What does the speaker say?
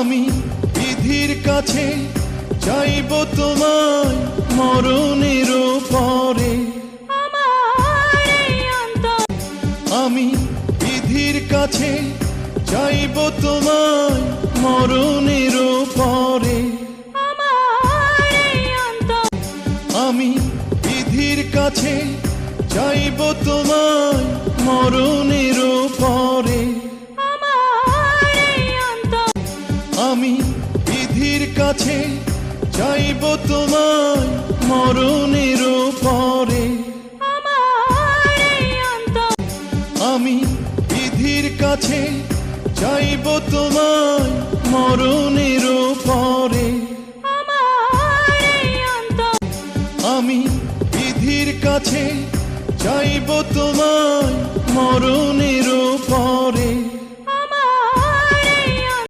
আমি বিধির কাছে চাইব তোমায় মরণের পরে। আমি বিধির কাছে চাইব তোমায় মরণের পরে। আমি বিধির কাছে চাইব তোমায় মরণের পরে। আমি বিধির কাছে চাইব তোমায় মরণের পরে। আমি বিধির কাছে চাইব তোমায় মরণের পরে। আমি বিধির কাছে চাইব তোমায় মরণের